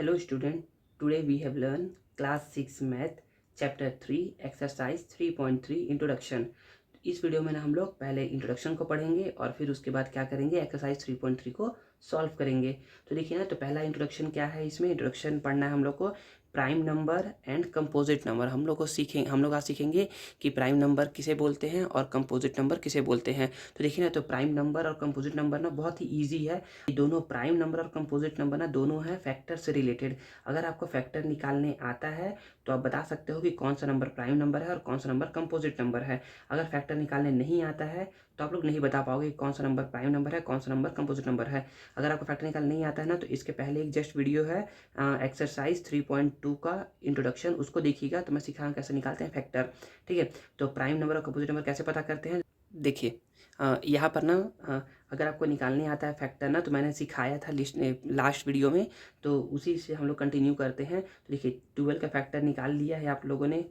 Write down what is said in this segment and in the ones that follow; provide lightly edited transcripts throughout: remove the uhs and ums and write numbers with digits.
Hello student, today we have learned class 6 math chapter 3 exercise 3.3 introduction। इस video में ना हम लोग पहले इंट्रोडक्शन को पढ़ेंगे और फिर उसके बाद क्या करेंगे, एक्सरसाइज 3.3 को सॉल्व करेंगे। तो देखिए ना, तो पहला इंट्रोडक्शन क्या है, इसमें इंट्रोडक्शन पढ़ना है हम लोग को prime number and composite number. हम लोग आज सीखेंगे कि प्राइम नंबर किसे बोलते हैं और कंपोजिट नंबर किसे बोलते हैं। तो देखिए ना, तो प्राइम नंबर और कंपोजिट नंबर ना बहुत ही ईजी है। दोनों प्राइम नंबर और कंपोजिट नंबर ना दोनों हैं फैक्टर से रिलेटेड। अगर आपको फैक्टर निकालने आता है तो आप बता सकते हो कि कौन सा नंबर प्राइम नंबर है और कौन सा नंबर कंपोजिट नंबर है। अगर फैक्टर निकालने नहीं आता है तो आप लोग नहीं बता पाओगे कौन सा नंबर प्राइम नंबर है, कौन सा नंबर कंपोजिट नंबर है। अगर आपको फैक्टर निकालने नहीं आता है ना, तो इसके पहले एक जस्ट वीडियो है एक्सरसाइज 3.2 का इंट्रोडक्शन, उसको देखिएगा। तो मैं सिखाऊंगा कैसे निकालते हैं फैक्टर। ठीक है, तो प्राइम नंबर और कंपोजिट नंबर कैसे पता करते हैं, देखिए यहाँ पर ना अगर आपको निकालने आता है फैक्टर ना, तो मैंने सिखाया था लास्ट वीडियो में, तो उसी से हम लोग कंटिन्यू करते हैं। तो देखिए 12 का फैक्टर निकाल लिया है आप लोगों ने,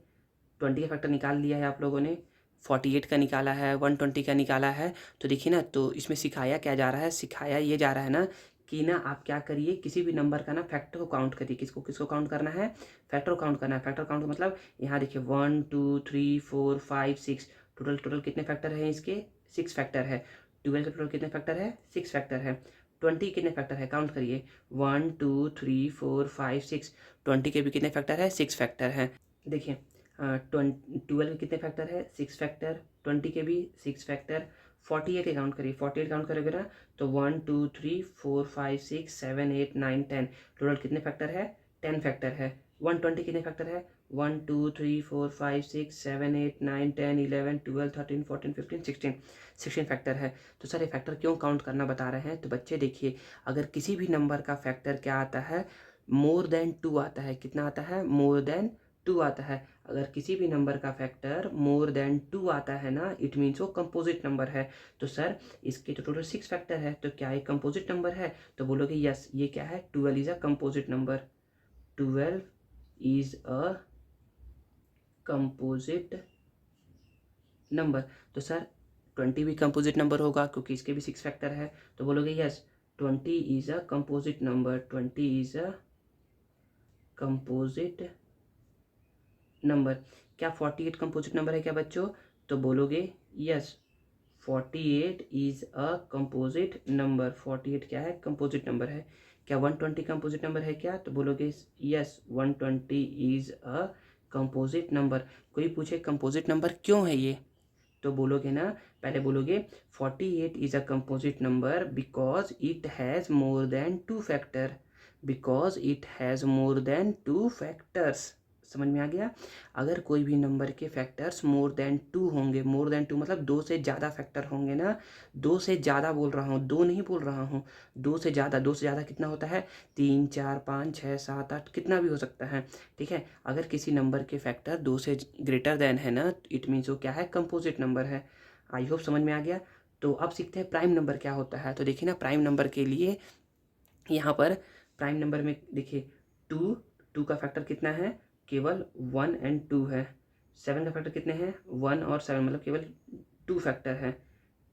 20 का फैक्टर निकाल लिया है आप लोगों ने, 48 का निकाला है, 120 का निकाला है। तो देखिए ना, तो इसमें सिखाया क्या जा रहा है, सिखाया ये जा रहा है ना कि ना आप क्या करिए, किसी भी नंबर का ना फैक्टर को काउंट करिए। किसको किसको काउंट करना है, फैक्टर को काउंट करना है। फैक्टर काउंट मतलब यहाँ देखिए 1 2 3 4 5 6, टोटल टोटल कितने फैक्टर हैं इसके, 6 फैक्टर है। 12 के टोटल कितने फैक्टर है, 6 फैक्टर है। 20 कितने फैक्टर है, काउंट करिए 1 2 3 4 5 6। 20 के भी कितने फैक्टर है, 6 फैक्टर हैं। देखिए 12 के कितने फैक्टर है, 6 फैक्टर। 20 के भी 6 फैक्टर। 48 के काउंट करिए, 48 काउंट करोगे ना तो 1 2 3 4 5 6 7 8 9 10, टोटल कितने फैक्टर है, 10 फैक्टर है। 120 कितने फैक्टर है, 1 2 3 4 5 6 7 8 9 10 11 12 13 14 15 16 फैक्टर है। तो सर ये फैक्टर क्यों काउंट करना बता रहे हैं, तो बच्चे देखिए, अगर किसी भी नंबर का फैक्टर क्या आता है, मोर देन 2 आता है। कितना आता है, मोर देन 2 आता है। अगर किसी भी नंबर का फैक्टर मोर देन 2 आता है ना, इट मीन्स वो कंपोजिट नंबर है। तो सर इसके तो टोटल 6 फैक्टर है, तो क्या ये कंपोजिट नंबर है, तो बोलोगे यस ये क्या है, 12 is a composite number. 12 is a composite number. तो सर 20 भी कंपोजिट नंबर होगा क्योंकि इसके भी 6 फैक्टर है। तो बोलोगे yes 20 is a composite number, 20 is a composite number. क्या 48 कंपोजिट नंबर है क्या बच्चों, तो बोलोगे yes 48 is a composite number. 48 क्या है, कंपोजिट नंबर है। क्या 120 कंपोजिट नंबर है क्या, तो बोलोगे yes 120 is a composite number. कोई पूछे कंपोजिट नंबर क्यों है ये, तो बोलोगे ना, पहले बोलोगे 48 is a composite number because it has more than 2 factor, because it has more than 2 factors. समझ में आ गया। अगर कोई भी नंबर के फैक्टर्स मोर देन 2 होंगे, मोर देन 2 मतलब 2 से ज़्यादा फैक्टर होंगे ना, 2 से ज़्यादा बोल रहा हूँ, 2 नहीं बोल रहा हूँ, 2 से ज़्यादा। 2 से ज़्यादा कितना होता है, 3 4 5 6 7 8, कितना भी हो सकता है। ठीक है, अगर किसी नंबर के फैक्टर 2 से ग्रेटर देन है ना, इट मीन्स वो क्या है, कंपोजिट नंबर है। आई होप समझ में आ गया। तो अब सीखते हैं प्राइम नंबर क्या होता है। तो देखिए ना, प्राइम नंबर के लिए यहाँ पर प्राइम नंबर में देखिए 2 का फैक्टर कितना है, केवल 1 एंड 2 है। 7 का फैक्टर कितने हैं, 1 और 7, मतलब केवल 2 फैक्टर है।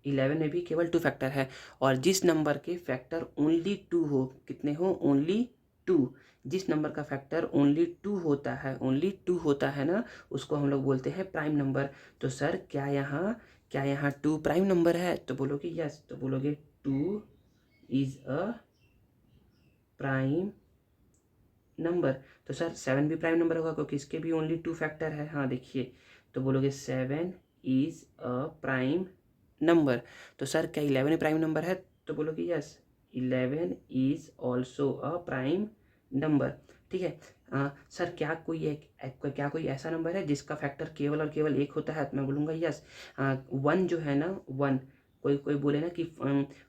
11 में भी केवल 2 फैक्टर है। और जिस नंबर के फैक्टर ओनली 2 हो, कितने हो, ओनली 2, जिस नंबर का फैक्टर ओनली 2 होता है, ओनली 2 होता है ना, उसको हम लोग बोलते हैं प्राइम नंबर। तो सर क्या यहाँ 2 प्राइम नंबर है, तो बोलोगे यस, तो बोलोगे 2 इज अ प्राइम नंबर। तो सर 7 भी प्राइम नंबर होगा क्योंकि इसके भी ओनली 2 फैक्टर है। हाँ देखिए, तो बोलोगे 7 इज अ प्राइम नंबर। तो सर क्या 11 प्राइम नंबर है, तो बोलोगे yes 11 is also a prime number. ठीक है। सर क्या कोई ऐसा नंबर है जिसका फैक्टर केवल और केवल 1 होता है, तो मैं बोलूँगा यस 1 जो है ना, 1, कोई कोई बोले ना कि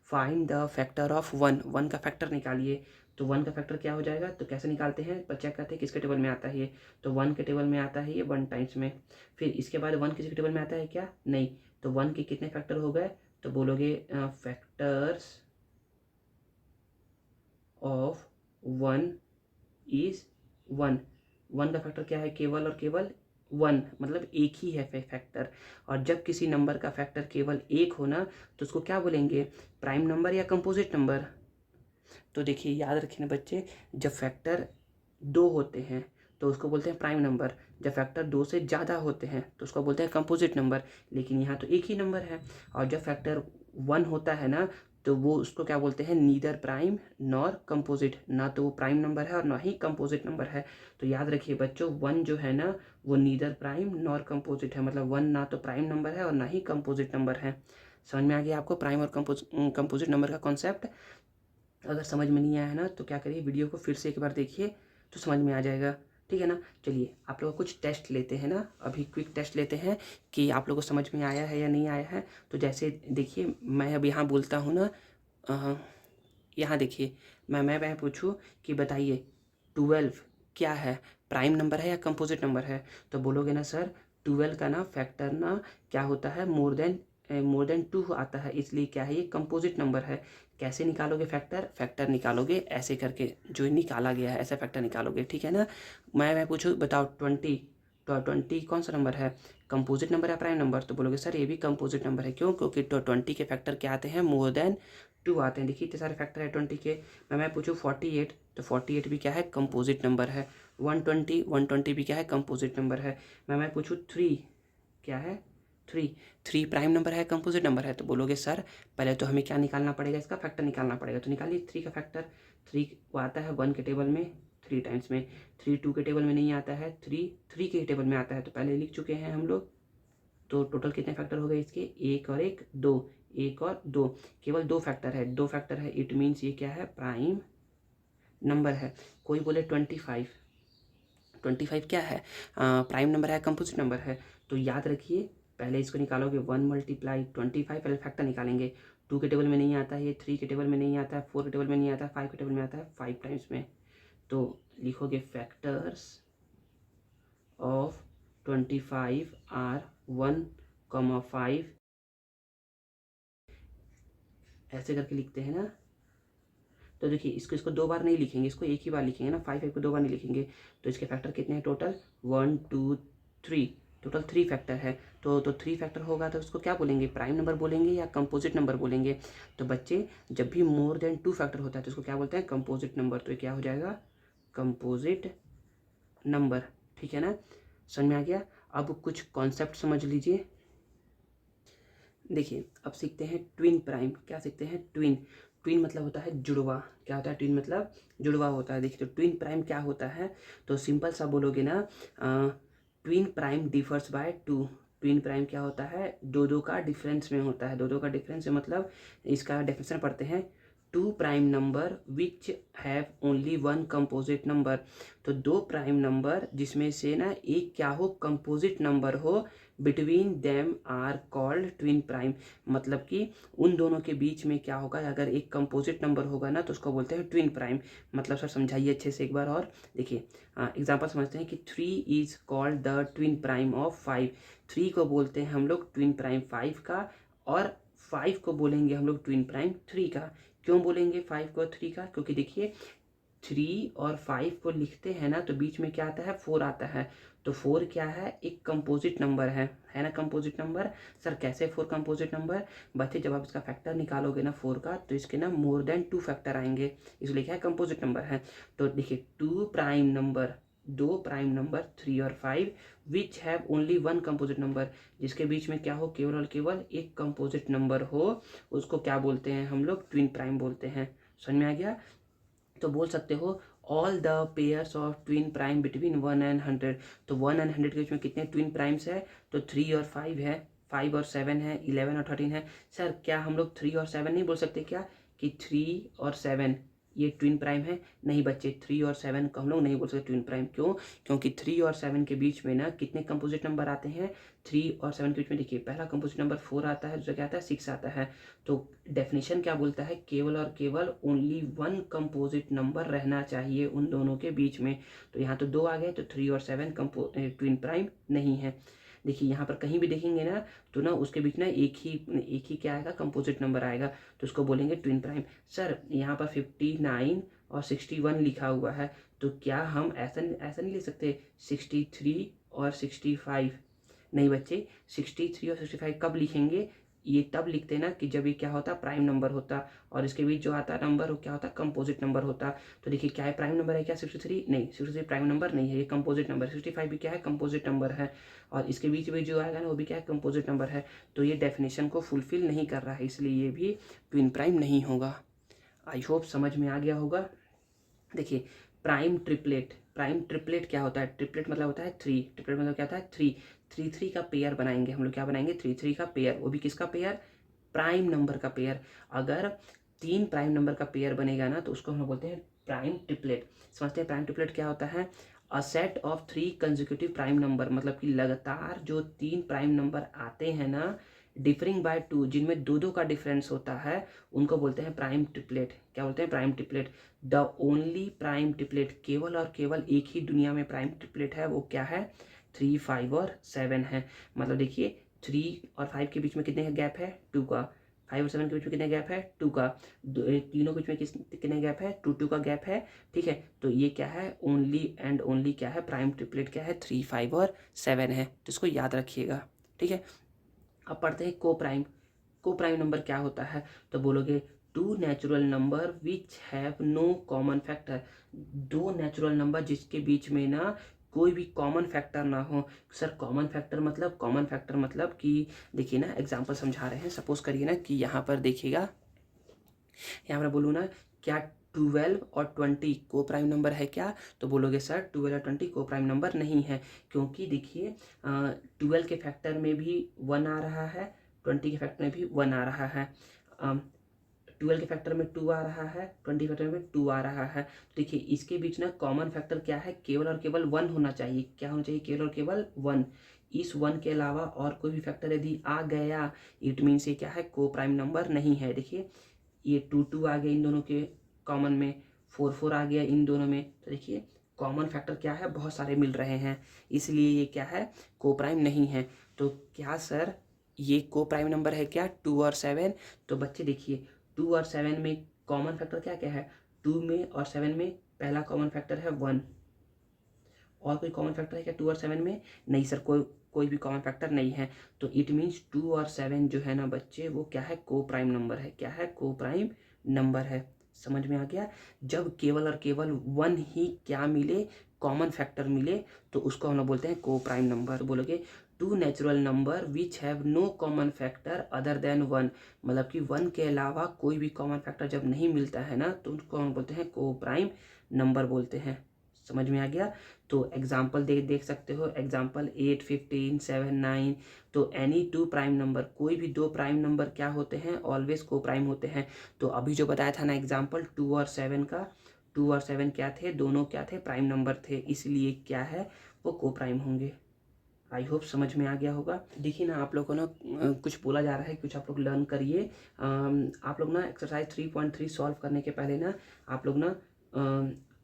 फाइंड द फैक्टर ऑफ 1 का फैक्टर निकालिए, तो 1 का फैक्टर क्या हो जाएगा, तो कैसे निकालते हैं, पर चेक करते हैं किसके टेबल में आता है ये, तो 1 के टेबल में आता है ये 1 टाइम्स में। फिर इसके बाद 1 किसी के टेबल में आता है क्या, नहीं, तो 1 के कितने फैक्टर हो गए, तो बोलोगे फैक्टर्स ऑफ 1 इज 1। 1 का फैक्टर क्या है, केवल और केवल 1, मतलब एक ही है फैक्टर। और जब किसी नंबर का फैक्टर केवल 1 हो ना, तो उसको क्या बोलेंगे, प्राइम नंबर या कंपोजिट नंबर। तो देखिए याद रखिए बच्चे, जब फैक्टर दो होते हैं तो उसको बोलते हैं प्राइम नंबर। जब फैक्टर दो से ज़्यादा होते हैं तो उसको बोलते हैं कंपोजिट नंबर। लेकिन यहाँ तो एक ही नंबर है। और जब फैक्टर 1 होता है ना तो वो उसको क्या बोलते हैं, नीदर प्राइम नॉर कंपोजिट। ना तो वो प्राइम नंबर है और ना ही कंपोजिट नंबर है। तो याद रखिए बच्चों, 1 जो है ना वो नीदर प्राइम नॉर कंपोजिट है। मतलब 1 ना तो प्राइम नंबर है और ना ही कंपोजिट नंबर है। समझ में आ गया आपको प्राइम और कंपोजिट नंबर का कॉन्सेप्ट? अगर समझ में नहीं आया ना तो क्या करिए, वीडियो को फिर से एक बार देखिए तो समझ में आ जाएगा। ठीक है ना। चलिए आप लोग कुछ टेस्ट लेते हैं ना, अभी क्विक टेस्ट लेते हैं कि आप लोगों को समझ में आया है या नहीं आया है। तो जैसे देखिए, मैं अब यहाँ बोलता हूँ ना, यहाँ देखिए, मैं पूछूँ कि बताइए 12 क्या है, प्राइम नंबर है या कंपोजिट नंबर है? तो बोलोगे ना सर 12 का ना फैक्टर ना क्या होता है, मोर देन 2 आता है, इसलिए क्या है ये कंपोजिट नंबर है। कैसे निकालोगे फैक्टर निकालोगे ऐसे करके, जो निकाला गया है ऐसा फैक्टर निकालोगे। ठीक है ना। मैं पूछूँ बताओ 20, तो 20 कौन सा नंबर है, कंपोजिट नंबर है प्राइम नंबर? तो बोलोगे सर ये भी कंपोजिट नंबर है। क्यों? क्योंकि 20 के फैक्टर क्या आते हैं, मोर देन 2 आते हैं। देखिए इतने सारे फैक्टर है 20 के। मैं पूछूँ 48, तो 48 भी क्या है, कंपोजिट नंबर है। 120 भी क्या है, कंपोजिट नंबर है। मैं पूछूँ 3 क्या है, 3 प्राइम नंबर है कंपोजिट नंबर है? तो बोलोगे सर पहले तो हमें क्या निकालना पड़ेगा, इसका फैक्टर निकालना पड़ेगा। तो निकालिए 3 का फैक्टर। 3 वो आता है 1 के टेबल में 3 टाइम्स में, 3 2 के टेबल में नहीं आता है, 3 3 के टेबल में आता है, तो पहले लिख चुके हैं हम लोग। तो टोटल कितने फैक्टर हो गए इसके, एक और एक, दो, एक और दो, केवल दो फैक्टर है। इट मीन्स ये क्या है, प्राइम नंबर है। कोई बोले 25 क्या है, प्राइम नंबर है कंपोजिट नंबर है? तो याद रखिए पहले इसको निकालोगे 1 × 25, पहले फैक्टर निकालेंगे। 2 के टेबल में नहीं आता है, 3 के टेबल में नहीं आता है, 4 के टेबल में नहीं आता है, 5 के टेबल में आता है 5 टाइम्स में। तो लिखोगे फैक्टर्स ऑफ 25 आर 1, 5, ऐसे करके लिखते हैं ना। तो देखिए इसको 2 बार नहीं लिखेंगे, इसको एक ही बार लिखेंगे ना, 5 को 2 बार नहीं लिखेंगे। तो इसके फैक्टर कितने हैं टोटल, 1 2 3, टोटल 3 फैक्टर है। तो 3 फैक्टर होगा तो उसको क्या बोलेंगे, प्राइम नंबर बोलेंगे या कंपोजिट नंबर बोलेंगे? तो बच्चे जब भी मोर देन 2 फैक्टर होता है तो उसको क्या बोलते हैं, कंपोजिट नंबर। तो ये क्या हो जाएगा, कंपोजिट नंबर। ठीक है ना, समझ में आ गया? अब कुछ कॉन्सेप्ट समझ लीजिए। देखिए अब सीखते हैं ट्विन प्राइम। क्या सीखते हैं, ट्विन मतलब होता है जुड़वा। क्या होता है, ट्विन मतलब जुड़वा होता है। देखिए तो ट्विन प्राइम क्या होता है, तो सिंपल सा बोलोगे ना, twin prime differs by 2। Twin prime क्या होता है, दो का डिफरेंस में होता है। दो का डिफरेंस में मतलब इसका डेफिनेशन पढ़ते हैं, 2 prime number which have only 1 composite number. तो 2 प्राइम नंबर जिसमें से ना एक क्या हो, कंपोजिट नंबर हो, between them are called twin prime. मतलब कि उन दोनों के बीच में क्या होगा, अगर एक कंपोजिट नंबर होगा ना तो उसको बोलते हैं ट्विन प्राइम। मतलब सर समझाइए अच्छे से एक बार और। देखिए एग्जांपल समझते हैं कि 3 is called the twin prime of 5। 3 को बोलते हैं हम लोग ट्विन प्राइम 5 का, और 5 को बोलेंगे हम लोग ट्विन प्राइम 3 का। क्यों बोलेंगे 5 को 3 का, क्योंकि देखिए 3 और 5 को लिखते हैं ना तो बीच में क्या आता है, 4 आता है। तो 4 क्या है, एक कंपोजिट नंबर है ना, कंपोजिट नंबर। सर कैसे 4 कंपोजिट नंबर? बच्चे जब आप इसका फैक्टर निकालोगे ना 4 का, तो इसके ना मोर देन 2 फैक्टर आएंगे, इसलिए क्या है, कंपोजिट नंबर है। तो देखिए 2 प्राइम नंबर, 2 प्राइम नंबर 3 और 5 which have only 1 composite number, जिसके बीच में क्या हो, केवल और केवल एक कंपोजिट नंबर हो, उसको क्या बोलते हैं हम लोग, ट्विन प्राइम बोलते हैं। समझ में आ गया? तो बोल सकते हो all the pairs of twin prime between 1 and 100। तो 1 and 100 के बीच में कितने ट्विन प्राइम्स है, तो 3 और 5 है, 5 और 7 है, 11 और 13 है। सर क्या हम लोग 3 और 7 नहीं बोल सकते क्या, कि 3 और 7 ये ट्विन प्राइम है? नहीं बच्चे, 3 और 7 को हम लोग नहीं बोल सकते ट्विन प्राइम। क्यों? क्योंकि 3 और 7 के बीच में ना कितने कंपोजिट नंबर आते हैं, 3 और 7 के बीच में देखिए पहला कंपोजिट नंबर 4 आता है, दूसरा क्या आता है, 6 आता है। तो डेफिनेशन क्या बोलता है, केवल और केवल ओनली 1 कंपोजिट नंबर रहना चाहिए उन दोनों के बीच में। तो यहाँ तो 2 आ गए, तो 3 और 7 ट्विन प्राइम नहीं है। देखिए यहाँ पर कहीं भी देखेंगे ना तो ना उसके बीच ना एक ही क्या आएगा, कंपोजिट नंबर आएगा, तो उसको बोलेंगे ट्विन प्राइम। सर यहाँ पर 59 और 61 लिखा हुआ है, तो क्या हम ऐसा नहीं लिख सकते 63 और 65? नहीं बच्चे, 63 और 65 कब लिखेंगे, ये तब लिखते हैं ना कि जब ये क्या होता प्राइम नंबर होता, और इसके बीच जो आता नंबर वो क्या होता कंपोजिट नंबर होता। तो देखिए क्या है, प्राइम नंबर है क्या 63? नहीं, 63 प्राइम नंबर नहीं है, ये कंपोजिट नंबर। 65 भी क्या है, कंपोजिट नंबर है, और इसके बीच में जो आएगा ना वो भी क्या है, कंपोजिट नंबर है। तो ये डेफिनेशन को फुलफिल नहीं कर रहा है, इसलिए ये भी ट्विन प्राइम नहीं होगा। आई होप समझ में आ गया होगा। देखिए प्राइम ट्रिपलेट क्या होता है, ट्रिपलेट मतलब होता है थ्री, ट्रिपलेट मतलब क्या होता है थ्री। थ्री का पेयर बनाएंगे हम लोग, क्या बनाएंगे, थ्री का पेयर, वो भी किसका पेयर, प्राइम नंबर का पेयर। अगर 3 प्राइम नंबर का पेयर बनेगा ना तो उसको हम लोग बोलते हैं प्राइम ट्रिपलेट। समझते हैं प्राइम ट्रिपलेट क्या होता है, a set of 3 consecutive prime number, मतलब कि लगातार जो 3 प्राइम नंबर आते हैं ना डिफरिंग बाय 2, जिनमें दो का डिफरेंस होता है, उनको बोलते हैं प्राइम ट्रिपलेट। क्या बोलते हैं, prime triplet. The only prime triplet, केवल और केवल एक ही दुनिया में प्राइम ट्रिपलेट है, वो क्या है, 3, 5 और 7 है। मतलब देखिए 3 और 5 के बीच में कितने का गैप है, 2 का। 5 और 7 के बीच में कितने गैप है, 2 का। तीनों के बीच में कितने गैप है, 2 का गैप है। ठीक है, तो ये क्या है, ओनली एंड ओनली क्या है, प्राइम ट्रिपलेट क्या है, 3, 5 और 7 है। तो इसको याद रखिएगा। ठीक है, अब पढ़ते हैं को प्राइम नंबर क्या होता है। तो बोलोगे two natural number which have no common factor, दो नेचुरल नंबर जिसके बीच में ना कोई भी कॉमन फैक्टर ना हो। सर कॉमन फैक्टर मतलब कि देखिए ना एग्जांपल समझा रहे हैं। सपोज करिए ना कि यहाँ पर देखिएगा, यहाँ पर बोलूँ ना क्या 12 और 20 को प्राइम नंबर है क्या, तो बोलोगे सर 12 और 20 को प्राइम नंबर नहीं है, क्योंकि देखिए 12 के फैक्टर में भी 1 आ रहा है, 20 के फैक्टर में भी 1 आ रहा है। 12 के फैक्टर में 2 आ रहा है, 20 फैक्टर में 2 आ रहा है। तो देखिए इसके बीच ना कॉमन फैक्टर क्या है, केवल और केवल 1 होना चाहिए। क्या होना चाहिए, केवल और केवल 1। इस 1 के अलावा और कोई भी फैक्टर यदि आ गया, इट मीन्स ये क्या है, को प्राइम नंबर नहीं है। देखिए ये 2 आ गया इन दोनों के कॉमन में, 4 आ गया इन दोनों में। तो देखिए कॉमन फैक्टर क्या है, बहुत सारे मिल रहे हैं, इसलिए ये क्या है, को प्राइम नहीं है। तो क्या सर ये को प्राइम नंबर है क्या, 2 और 7? तो बच्चे देखिए 2 और 7 में कॉमन फैक्टर क्या क्या है, 2 में और 7 में पहला कॉमन फैक्टर है 1। और कोई कॉमन फैक्टर है क्या 2 और 7 में, नहीं सर कोई भी कॉमन फैक्टर नहीं है। तो इट मीन्स 2 और 7 जो है ना बच्चे, वो क्या है, को प्राइम नंबर है। क्या है, को प्राइम नंबर है। समझ में आ गया। जब केवल और केवल 1 ही क्या मिले, कॉमन फैक्टर मिले, तो उसको हम लोग बोलते हैं को प्राइम नंबर। बोलोगे two natural number which have no common factor other than 1, मतलब कि 1 के अलावा कोई भी कॉमन फैक्टर जब नहीं मिलता है ना, तो उसको हम बोलते हैं को प्राइम नंबर बोलते हैं। समझ में आ गया। तो एग्जाम्पल देख सकते हो, एग्जाम्पल 8, 15, 7, 9। तो एनी 2 प्राइम नंबर, कोई भी 2 प्राइम नंबर क्या होते हैं, ऑलवेज को प्राइम होते हैं। तो अभी जो बताया था ना एग्जाम्पल 2 और 7 का, 2 और 7 क्या थे, दोनों क्या थे, प्राइम नंबर थे, इसलिए क्या है, वो को प्राइम होंगे। आई होप समझ में आ गया होगा। देखिए ना आप लोग को ना कुछ बोला जा रहा है, कुछ आप लोग लर्न करिए। आप लोग ना एक्सरसाइज 3.3 सॉल्व करने के पहले ना आप लोग ना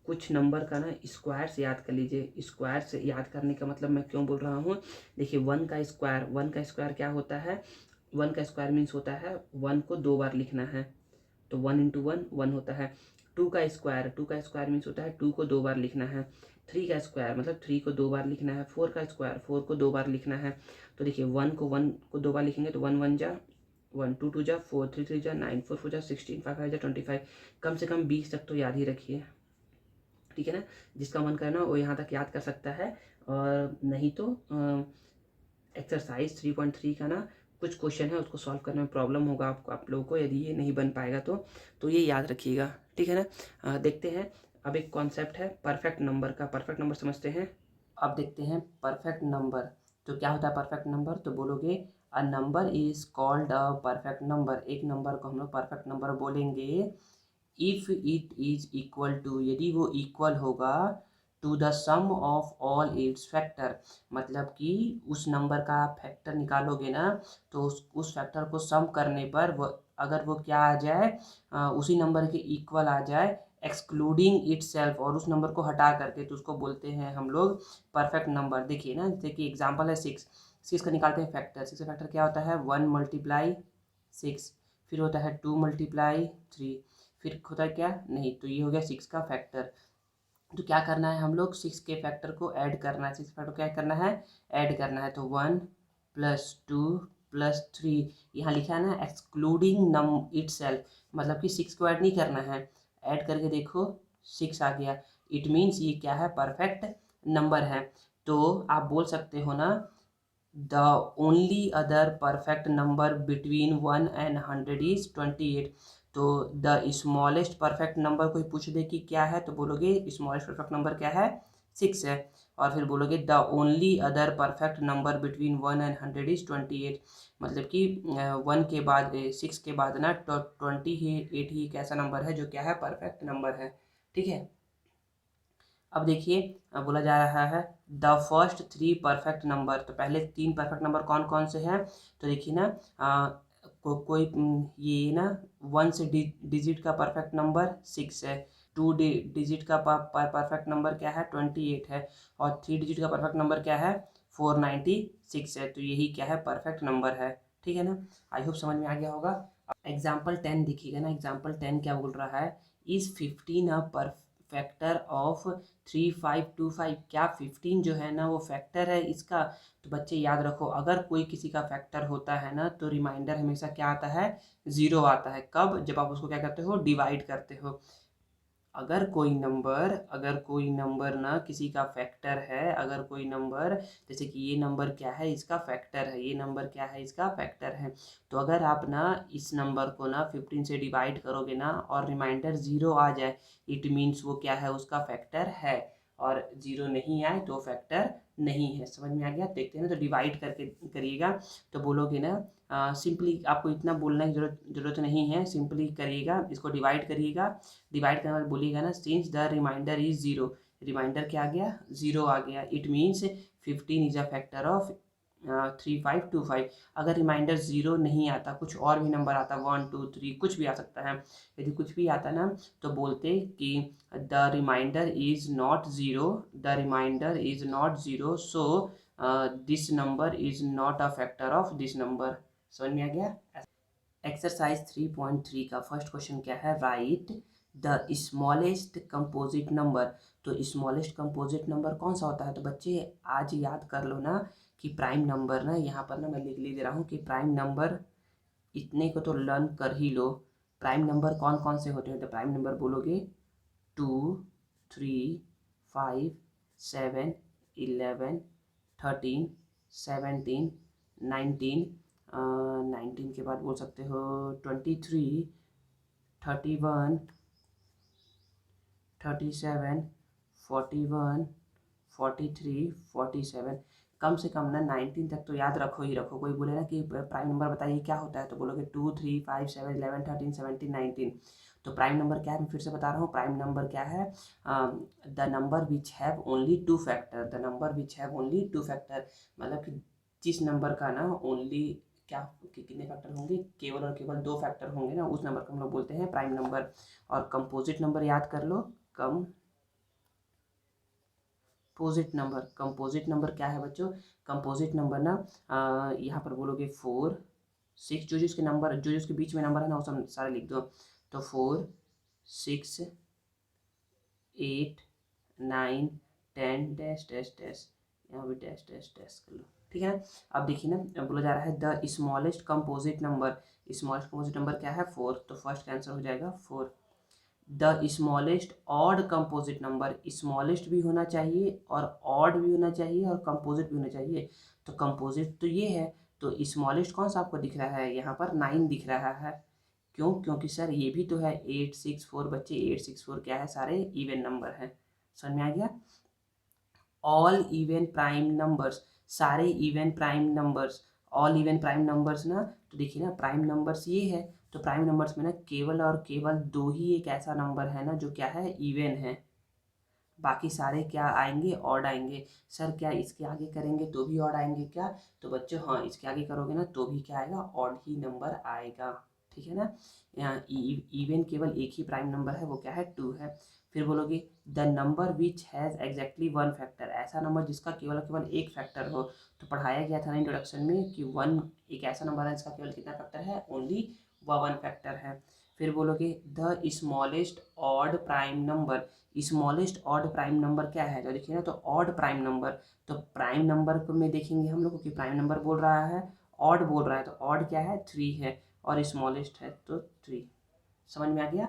कुछ नंबर का ना स्क्वायर से याद कर लीजिए। स्क्वायर से याद करने का मतलब मैं क्यों बोल रहा हूँ, देखिए 1 का स्क्वायर क्या होता है, 1 का स्क्वायर मीन्स होता है 1 को 2 बार लिखना है, तो 1 इंटू 1 1 होता है। 2 का स्क्वायर मीन्स होता है 2 को 2 बार लिखना है। 3 का स्क्वायर मतलब 3 को 2 बार लिखना है। 4 का स्क्वायर 4 को 2 बार लिखना है। तो देखिए 1 को 2 बार लिखेंगे तो 1 1 जा 1, 2 2 जा 4, 3 3 जा 9, 4 4 जा 16, 5 5 जा 25। कम से कम 20 तक तो याद ही रखिए। ठीक है ना, जिसका मन करे ना वो यहाँ तक याद कर सकता है, और नहीं तो एक्सरसाइज 3.3 का ना कुछ क्वेश्चन है उसको सॉल्व करने में प्रॉब्लम होगा आपको, आप लोगों को, यदि ये नहीं बन पाएगा तो ये याद रखिएगा। ठीक है ना। देखते हैं अब एक कॉन्सेप्ट है परफेक्ट नंबर का। परफेक्ट नंबर समझते हैं। अब देखते हैं परफेक्ट नंबर। तो क्या होता है परफेक्ट नंबर, तो बोलोगे a number is called a perfect number. एक नंबर को हम लोग परफेक्ट नंबर बोलेंगे if it is equal to, यदि वो इक्वल होगा to the sum of all its factor, मतलब कि उस नंबर का आप फैक्टर निकालोगे ना, तो उस फैक्टर को सम करने पर वो अगर वो क्या आ जाए, उसी नंबर के इक्वल आ जाए एक्सक्लूडिंग इटसेल्फ, और उस नंबर को हटा करके, तो उसको बोलते हैं हम लोग परफेक्ट नंबर। देखिए ना, देखिए एग्जांपल है 6 का निकालते हैं फैक्टर। 6 का फैक्टर क्या होता है, 1 मल्टीप्लाई 6, फिर होता है 2 मल्टीप्लाई 3, फिर होता है क्या, नहीं, तो ये हो गया 6 का फैक्टर। तो क्या करना है, हम लोग 6 के फैक्टर को ऐड करना है। 6 फैक्टर क्या करना है, ऐड करना है। तो 1 + 2 +3, यहाँ लिखा है ना एक्सक्लूडिंग नम इटसेल्फ, मतलब कि 6 को ऐड नहीं करना है। ऐड करके देखो 6 आ गया, इट मीन्स ये क्या है, परफेक्ट नंबर है। तो आप बोल सकते हो ना the only other perfect number between 1 and 100 is 28। तो द स्मॉलेस्ट परफेक्ट नंबर कोई पूछ दे कि क्या है, तो बोलोगे स्मॉलेस्ट परफेक्ट नंबर क्या है, 6 है। और फिर बोलोगे the only other perfect number between 1 and 100 is 28, मतलब कि 1 के बाद 6 के बाद ना 28 ही एक ऐसा नंबर है जो क्या है, परफेक्ट नंबर है। ठीक है, अब देखिए बोला जा रहा है द फर्स्ट 3 परफेक्ट नंबर, तो पहले 3 परफेक्ट नंबर कौन कौन से हैं, तो देखिए ना कोई ये ना 1 से डिजिट का परफेक्ट नंबर 6 है, 2 डिजिट का परफेक्ट नंबर क्या है, 28 है, और 3 डिजिट का परफेक्ट नंबर क्या है, 496 है। तो यही क्या है, परफेक्ट नंबर है। ठीक है ना, आई होप समझ में आ गया होगा। एग्जाम्पल 10 दिखिएगा ना, एग्जाम्पल 10 क्या बोल रहा है, इज 15 अ फैक्टर ऑफ 3525, क्या 15 जो है ना वो फैक्टर है इसका। तो बच्चे याद रखो, अगर कोई किसी का फैक्टर होता है ना तो रिमाइंडर हमेशा क्या आता है, 0 आता है। कब, जब आप उसको क्या करते हो, डिवाइड करते हो। अगर कोई नंबर ना किसी का फैक्टर है, अगर कोई नंबर जैसे कि ये नंबर क्या है, इसका फैक्टर है, ये नंबर क्या है, इसका फैक्टर है, तो अगर आप ना इस नंबर को ना 15 से डिवाइड करोगे ना और रिमाइंडर 0 आ जाए, इट मीन्स वो क्या है, उसका फैक्टर है। और 0 नहीं आए तो फैक्टर नहीं है। समझ में आ गया, देखते हैं ना, तो डिवाइड करके करिएगा। तो बोलोगे ना सिंपली, आपको इतना बोलने की जरूरत नहीं है, सिंपली करिएगा, इसको डिवाइड करिएगा। डिवाइड करने बाद बोलिएगा ना since the remainder is 0, remainder क्या आ गया, 0 आ गया, it means 15 is a factor of 3525। अगर रिमाइंडर 0 नहीं आता, कुछ और भी नंबर आता, 1 2 3 कुछ भी आ सकता है, यदि कुछ भी आता ना तो बोलते कि the remainder is not 0, the remainder is not 0, so this number is not a factor of this number. समझ में आ गया। एक्सरसाइज 3.3 का फर्स्ट क्वेश्चन क्या है, right the smallest composite number. तो स्मॉलेस्ट कंपोजिट नंबर कौन सा होता है, तो बच्चे आज याद कर लो ना कि प्राइम नंबर ना, यहाँ पर ना मैं लिख दे रहा हूँ कि प्राइम नंबर, इतने को तो लर्न कर ही लो। प्राइम नंबर कौन कौन से होते हैं, तो प्राइम नंबर बोलोगे 2 3 5 7 11 13 17 19, 19 के बाद बोल सकते हो 23 31 37 41 43 47। कम से कम ना 19 तक तो याद रखो ही रखो। कोई बोले ना कि प्राइम नंबर बताइए क्या होता है, तो बोलोगे 2 3 5 7 11 13 17 19। तो प्राइम नंबर क्या है, मैं फिर से बता रहा हूँ, प्राइम नंबर क्या है, the number which have only 2 factor, the number which have only 2 factor, मतलब कि जिस नंबर का ना ओनली क्या कितने फैक्टर होंगे, केवल और केवल 2 फैक्टर होंगे ना, उस नंबर को हम लोग बोलते हैं प्राइम नंबर। और कंपोजिट नंबर याद कर लो, कंपोजिट नंबर क्या है बच्चों, कंपोजिट नंबर ना यहाँ पर बोलोगे 4 6, जो जिसके नंबर, जो जिसके बीच में नंबर है ना वो सब सारे लिख दो। तो 4 6 8 9 10 डैश डैश डैश, यहाँ भी डैश डैश डैश कर लो। ठीक है, अब देखिए ना बोला जा रहा है the smallest composite number, smallest composite number क्या है, 4, तो फर्स्ट आंसर हो जाएगा 4। The smallest odd composite number, smallest भी होना चाहिए और ऑड भी होना चाहिए और कंपोजिट भी होना चाहिए। तो कंपोजिट तो ये है, तो स्मॉलेस्ट कौन सा आपको दिख रहा है, यहाँ पर 9 दिख रहा है। क्यों, क्योंकि सर ये भी तो है 864, बच्चे 864 क्या है, सारे इवन नंबर है। समझ में आ गया। ऑल इवन प्राइम नंबर्स, सारे even prime numbers, all even prime numbers ना, तो देखिए ना प्राइम नंबर्स ये है, तो प्राइम नंबर्स में ना केवल और केवल 2 ही एक ऐसा नंबर है ना जो क्या है, इवन है, बाकी सारे क्या आएंगे, ऑड आएंगे। सर क्या इसके आगे करेंगे तो भी ऑड आएंगे क्या, तो बच्चों हाँ, इसके आगे करोगे ना तो भी क्या आएगा, ऑड ही नंबर आएगा। ठीक है ना, यहाँ इवन केवल एक ही प्राइम नंबर है, वो क्या है, 2 है। फिर बोलोगे the number which has exactly 1 factor, ऐसा नंबर जिसका केवल केवल एक फैक्टर हो। तो पढ़ाया गया था ना इंट्रोडक्शन में कि 1 एक ऐसा नंबर है जिसका केवल कितना फैक्टर है, ओनली 1 फैक्टर है। फिर बोलोगे the smallest odd prime number, smallest odd prime number क्या है, तो देखिए ना, तो ऑड प्राइम नंबर, तो प्राइम नंबर को में देखेंगे हम लोग कि प्राइम नंबर बोल रहा है, ऑड बोल रहा है तो ऑड क्या है 3 है और स्मॉलेस्ट है तो 3। समझ में आ गया।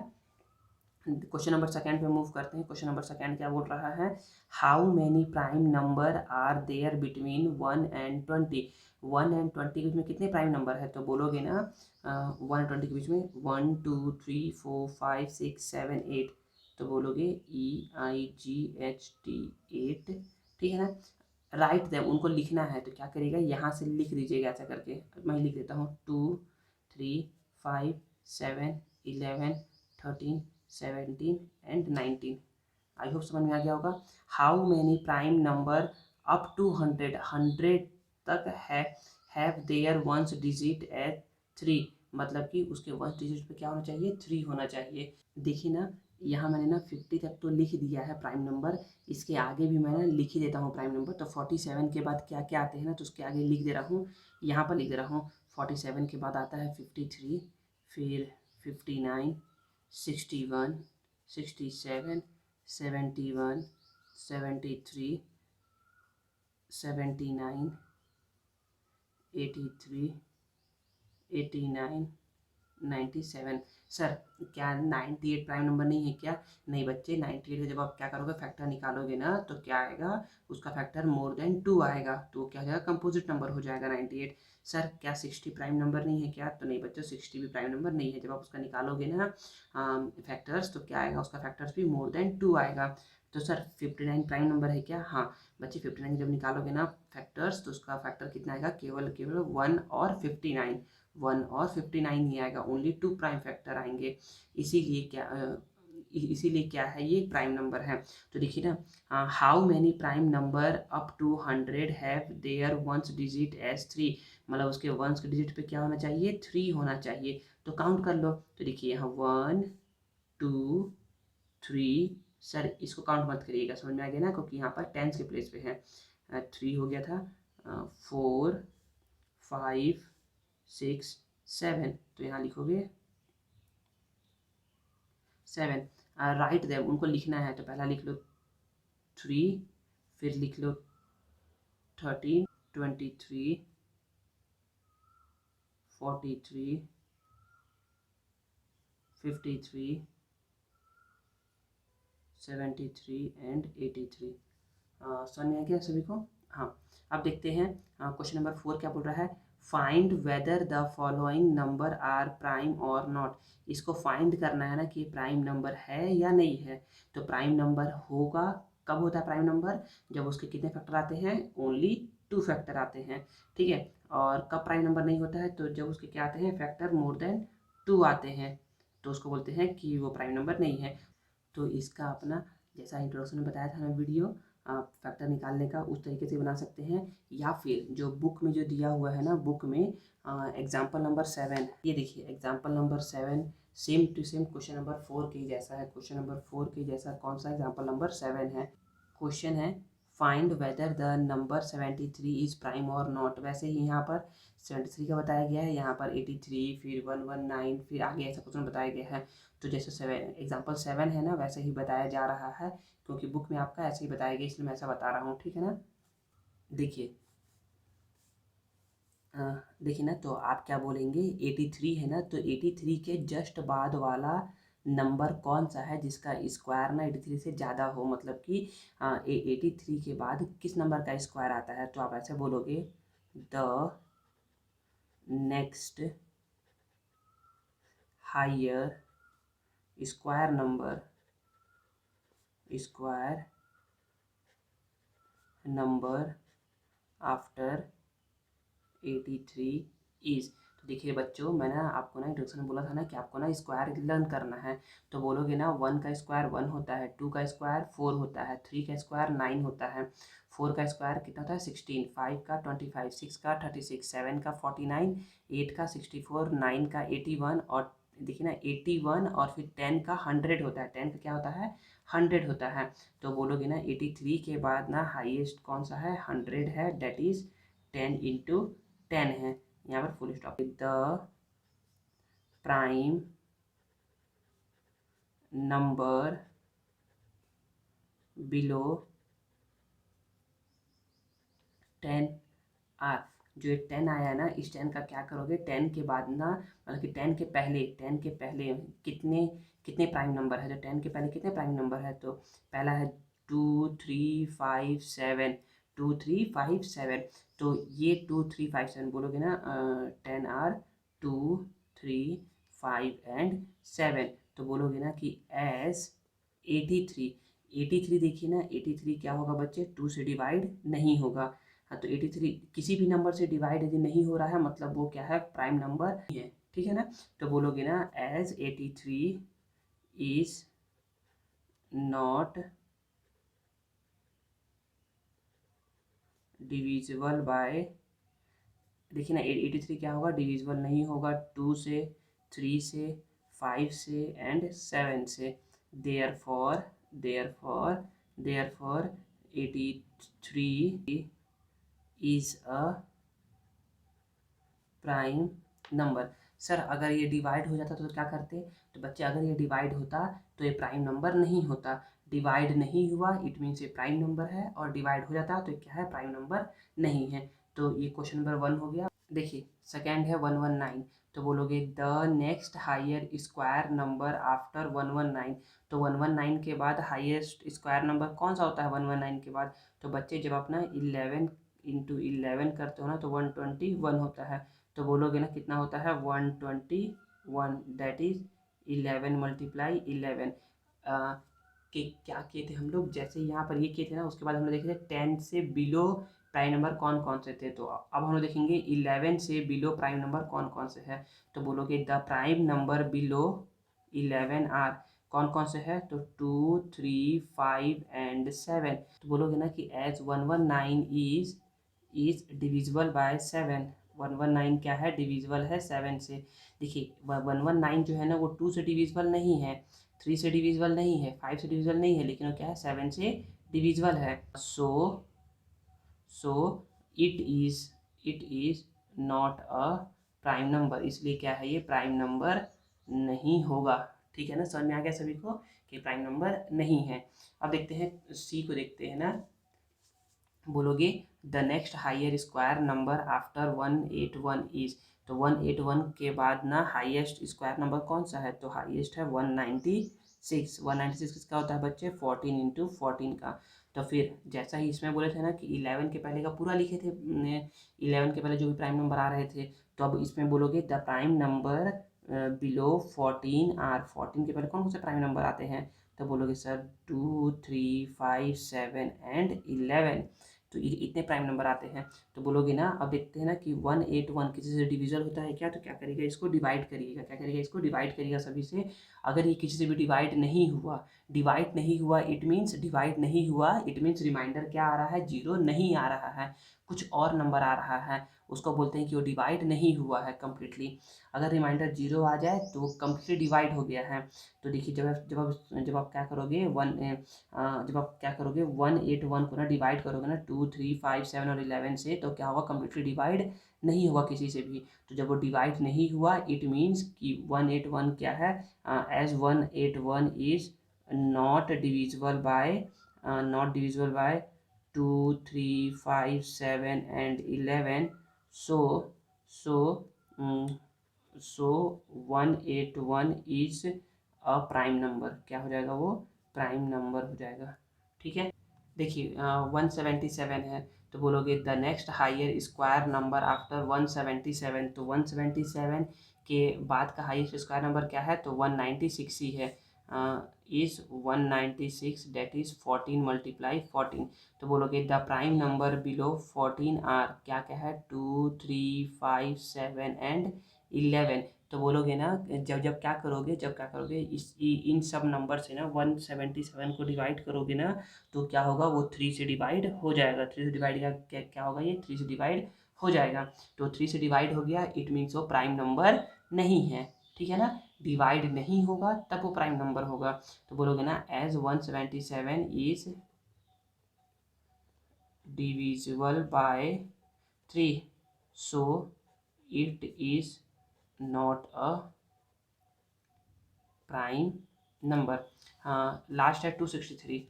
क्वेश्चन नंबर सेकंड पे मूव करते हैं। क्वेश्चन नंबर सेकंड क्या बोल रहा है, how many prime number are there between 1 and 20। 1 and 20 के बीच में कितने प्राइम नंबर है, तो बोलोगे ना 1 एंड 20 के बीच में 1 2 3 4 5 6 7 8, तो बोलोगे EIGHT 8, ठीक है ना। राइट देम, उनको लिखना है तो क्या करिएगा, यहाँ से लिख दीजिएगा ऐसा करके। मैं लिख देता हूँ 2 3 5 7 11 13 17 एंड 19। आई होप समझ में आ गया होगा। How many prime number up to 100 तक have their ones digit at 3, मतलब कि उसके वंस डिजिट पे क्या होना चाहिए 3 होना चाहिए। देखिए ना, यहाँ मैंने ना 50 तक तो लिख दिया है प्राइम नंबर, इसके आगे भी मैंने लिख ही देता हूँ प्राइम नंबर। तो 47 के बाद क्या क्या आते हैं ना, तो उसके आगे लिख दे रहा हूँ, यहाँ पर लिख दे रहा हूँ। 47 के बाद आता है 53, फिर 59, 61, 67, 71, 73, 79, 83, 89, 97। सर क्या 98 प्राइम नंबर नहीं है क्या? नहीं बच्चे, 98 का जब आप क्या करोगे फैक्टर निकालोगे ना, तो क्या आएगा, उसका फैक्टर मोर देन 2 आएगा, तो क्या हो जाएगा, कंपोजिट नंबर हो जाएगा 98। सर क्या 60 प्राइम नंबर नहीं है क्या? तो नहीं बच्चों, 60 भी प्राइम नंबर नहीं है। जब आप उसका निकालोगे ना फैक्टर्स, तो क्या आएगा, उसका फैक्टर्स भी मोर देन 2 आएगा। तो सर 59 प्राइम नंबर है क्या? हाँ बच्चे, 59 जब निकालोगे ना फैक्टर्स, तो उसका फैक्टर कितना आएगा, केवल केवल 1 और 59, 1 और 59 ही आएगा, ओनली 2 प्राइम फैक्टर आएंगे। इसीलिए क्या है, ये प्राइम नंबर है। तो देखिए ना, how many prime number up to 100 have their ones digit as 3, मतलब उसके वंस के डिजिट पे क्या होना चाहिए, 3 होना चाहिए। तो काउंट कर लो, तो देखिए यहाँ 1 2 3, सर इसको काउंट मत करिएगा, समझ में आ गया ना, क्योंकि यहाँ पर टेंस के प्लेस पे है। 3 हो गया था, 4 5 6 7, तो यहाँ लिखोगे 7। राइट देम, उनको लिखना है तो पहला लिख लो 3, फिर लिख लो 13 23 43 53 73 एंड 83। समझ में आ गया सभी को? हाँ, अब देखते हैं क्वेश्चन नंबर 4 क्या बोल रहा है, find whether the following number are prime और नॉट। इसको फाइंड करना है ना कि प्राइम नंबर है या नहीं है। तो प्राइम नंबर होगा, कब होता है प्राइम नंबर, जब उसके कितने फैक्टर आते हैं, ओनली 2 फैक्टर आते हैं, ठीक है। और कब प्राइम नंबर नहीं होता है, तो जब उसके क्या आते हैं, फैक्टर मोर देन 2 आते हैं, तो उसको बोलते हैं कि वो प्राइम नंबर नहीं है। तो इसका अपना जैसा इंट्रोडक्शन में बताया था ना वीडियो, फैक्टर निकालने का, उस तरीके से बना सकते हैं। या फिर जो बुक में जो दिया हुआ है ना, बुक में एग्जाम्पल नंबर 7, ये देखिए example number 7 same to same question number 4 के जैसा है। क्वेश्चन नंबर 4 के जैसा कौन सा एग्जाम्पल नंबर 7 है। क्वेश्चन है find whether the number 73 is prime और नॉट। वैसे ही यहाँ पर 73 का बताया गया है, यहाँ पर 83, फिर 119, फिर आगे ऐसा क्वेश्चन बताया गया है। तो जैसे 7 एग्जाम्पल 7 है ना, वैसे ही बताया जा रहा है, क्योंकि बुक में आपका ऐसे ही बताया गया, इसलिए मैं ऐसा बता रहा हूँ, ठीक है ना। देखिए देखिए ना, तो आप क्या बोलेंगे, 83 है ना, तो 83 के जस्ट बाद वाला नंबर कौन सा है जिसका स्क्वायर ना 83 से ज़्यादा हो, मतलब कि 83 के बाद किस नंबर का स्क्वायर आता है। तो आप ऐसे बोलोगे, the next higher square number after 83 is. तो देखिए बच्चों, मैंने आपको ना इंट्रोडक्शन में बोला था ना कि आपको ना स्क्वायर लर्न करना है। तो बोलोगे ना 1 का स्क्वायर 1 होता है, 2 का स्क्वायर 4 होता है, 3 का स्क्वायर 9 होता है, 4 का स्क्वायर कितना होता है 16, 5 का 25, 6 का 36, 7 का 49, 8 का 64, 9 का 81, और देखिए ना 81 और फिर 10 का 100 होता है। 10 का क्या होता है, 100 होता है। तो बोलोगे ना 83 के बाद ना हाईएस्ट कौन सा है, 100 है, डेट इज 10 इंटू 10 है, यहाँ पर full stop. The prime number below 10 are. जो ये 10 आया ना, इस 10 का क्या करोगे, 10 के बाद ना, मतलब कि 10 के पहले कितने कितने प्राइम नंबर है, जो 10 के पहले कितने प्राइम नंबर है, तो पहला है 2 3 5 7, 2 3 5 7, तो ये 2 3 5 7 बोलोगे ना, 10 आर 2 3 5 एंड 7, तो बोलोगे ना कि एस 83। 83 देखिए ना, 83 क्या होगा बच्चे, 2 से डिवाइड नहीं होगा। हाँ, तो 83 किसी भी नंबर से डिवाइड यदि नहीं हो रहा है, मतलब वो क्या है, प्राइम नंबर है, ठीक है ना। तो बोलोगे ना as 83 is not divisible by, देखिए ना 83 क्या होगा, डिविजिबल नहीं होगा 2 से, 3 से, 5 से एंड 7 से। Therefore therefore therefore 83 is a prime number. Sir अगर ये डिवाइड हो जाता तो क्या करते, तो बच्चे अगर ये डिवाइड होता तो ये प्राइम नंबर नहीं होता। डिवाइड नहीं हुआ इट मीन्स ये प्राइम नंबर है, और डिवाइड हो जाता तो क्या है, प्राइम नंबर नहीं है। तो ये क्वेश्चन नंबर 1 हो गया। देखिए सेकेंड है 119, तो बोलोगे the next higher square number after 119, तो 119 के बाद हाईएस्ट स्क्वायर नंबर कौन सा होता है 119 के बाद, तो बच्चे जब अपना 11 इंटू 11 करते हो ना, तो 121 होता है। तो बोलोगे ना कितना होता है, 121, दैट इज 11 मल्टीप्लाई 11। कि क्या किए थे हम लोग, जैसे यहाँ पर ये किए थे ना, उसके बाद हम लोग देखे थे 10 से बिलो प्राइम नंबर कौन कौन से थे, तो अब हम लोग देखेंगे 11 से बिलो प्राइम नंबर कौन कौन से है। तो बोलोगे the prime number below 11 are, कौन कौन से है, तो 2 3 5 एंड 7। तो बोलोगे ना कि एज 119 इज डिविजिबल बाय 7, 119 क्या है, डिविजिबल है 7 से। देखिए 119 जो है ना, वो 2 से डिविजिबल नहीं है, 3 से डिविजिबल नहीं है, 5 से डिविजिबल नहीं है, लेकिन वो क्या है, 7 से डिविजिबल है। सो it is not a prime number, इसलिए क्या है, ये प्राइम नंबर नहीं होगा। ठीक है ना, समझ में आ गया सभी को कि प्राइम नंबर नहीं है। अब देखते हैं सी को, देखते हैं ना, बोलोगे the next higher square number after 181 is, तो 181 के बाद ना हाईएस्ट स्क्वायर नंबर कौन सा है, तो हाईएस्ट है 196। 196 किसका होता है बच्चे, 14 इंटू 14 का। तो फिर जैसा ही इसमें बोले थे ना कि 11 के पहले का पूरा लिखे थे, 11 के पहले जो भी प्राइम नंबर आ रहे थे, तो अब इसमें बोलोगे the prime number below 14 are, 14 के पहले कौन कौन से प्राइम नंबर आते हैं, तो बोलोगे सर 2 3 5 7 एंड 11, तो इतने प्राइम नंबर आते हैं। तो बोलोगे ना, अब देखते हैं ना कि 181 किसी से डिविजल होता है क्या, तो क्या करेगा, इसको डिवाइड करिएगा, क्या करेगा, इसको डिवाइड करिएगा सभी से। अगर ये किसी से भी डिवाइड नहीं हुआ, इट मीन्स रिमाइंडर क्या आ रहा है, 0 नहीं आ रहा है, कुछ और नंबर आ रहा है, उसको बोलते हैं कि वो डिवाइड नहीं हुआ है कम्प्लीटली। अगर रिमाइंडर 0 आ जाए तो कम्प्लीटली डिवाइड हो गया है। तो देखिए जब आप क्या करोगे, जब आप क्या करोगे 181 को ना डिवाइड करोगे ना 2 3 5 7 और 11 से, तो क्या होगा, कम्प्लीटली डिवाइड नहीं होगा किसी से भी। तो जब वो डिवाइड नहीं हुआ इट मीन्स कि 181 क्या है, as 181 is not divisible by 2 3 5 7 and 11। So so so 181 is a prime number, क्या हो जाएगा, वो प्राइम नंबर हो जाएगा। ठीक है, देखिए 177 है, तो बोलोगे the next higher square number after 177, तो 177 के बाद का हाईएस्ट स्क्वायर नंबर क्या है, तो 196 ही है, इज 196 डेट इज 14 मल्टीप्लाई 14। तो बोलोगे the prime number below 14 are, क्या क्या है, 2 3 5 7 एंड 11। तो बोलोगे ना, जब क्या करोगे इन सब नंबर से ना 177 को डिवाइड करोगे ना, तो क्या होगा, वो 3 से डिवाइड हो जाएगा। 3 से डिवाइड क्या होगा, ये 3 से डिवाइड हो जाएगा। तो 3 से डिवाइड हो गया इट मीन्स वो प्राइम नंबर नहीं है। ठीक है ना, डिवाइड नहीं होगा तब वो प्राइम नंबर होगा। तो बोलोगे ना as 177 is divisible by 3, so it is not a prime number. हाँ, लास्ट है 263,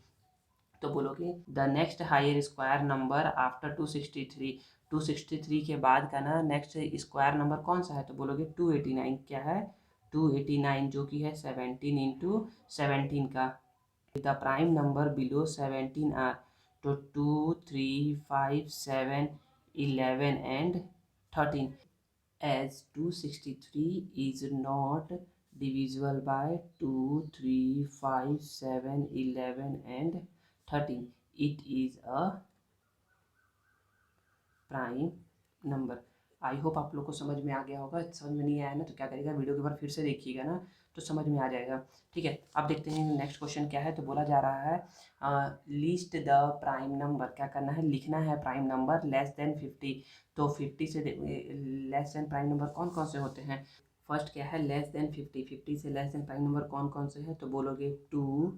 तो बोलोगे the next higher square number after 263, 263 के बाद का ना नेक्स्ट स्क्वायर नंबर कौन सा है, तो बोलोगे 289। क्या है, 289, जो कि है 17 इंटू 17 का। The prime number below 17 are, तो 2, 3, 5, 7, 11 and 13। As 263 is not divisible by 2, 3, 5, 7, 11 and 13, it is a prime number. I hope आप लोग को समझ में आ गया होगा। समझ में नहीं आया ना तो क्या करिएगा, वीडियो के बाद फिर से देखिएगा ना तो समझ में आ जाएगा। ठीक है, अब देखते हैं नेक्स्ट क्वेश्चन क्या है। तो बोला जा रहा है लिस्ट द प्राइम नंबर। क्या करना है, लिखना है प्राइम नंबर लेस देन 50। तो 50 से लेस देन प्राइम नंबर कौन कौन से होते हैं। फर्स्ट क्या है, लेस देन 50। 50 से लेस देन प्राइम नंबर कौन कौन से हैं, तो बोलोगे 2,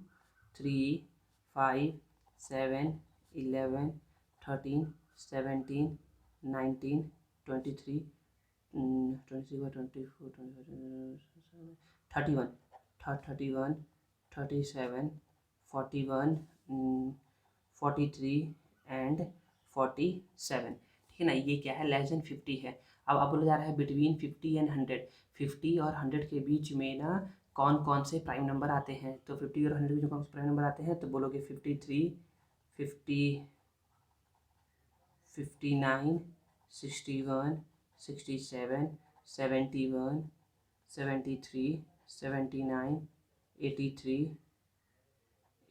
3, 5, 7, 11, 13, 17, 19, 23, 23 24, 31, 31, 37, 41, 43 एंड 47। ठीक है ना, ये क्या है, लेस देन 50 है। अब बोला जा रहा है बिटवीन 50 एंड 100। 50 और 100 के बीच में ना कौन कौन से प्राइम नंबर आते हैं। तो 50 और 100 के बीच में कौन से प्राइम नंबर आते हैं, तो बोलोगे 53, 50, 59, 61, 67, 71, 73, 79, 83,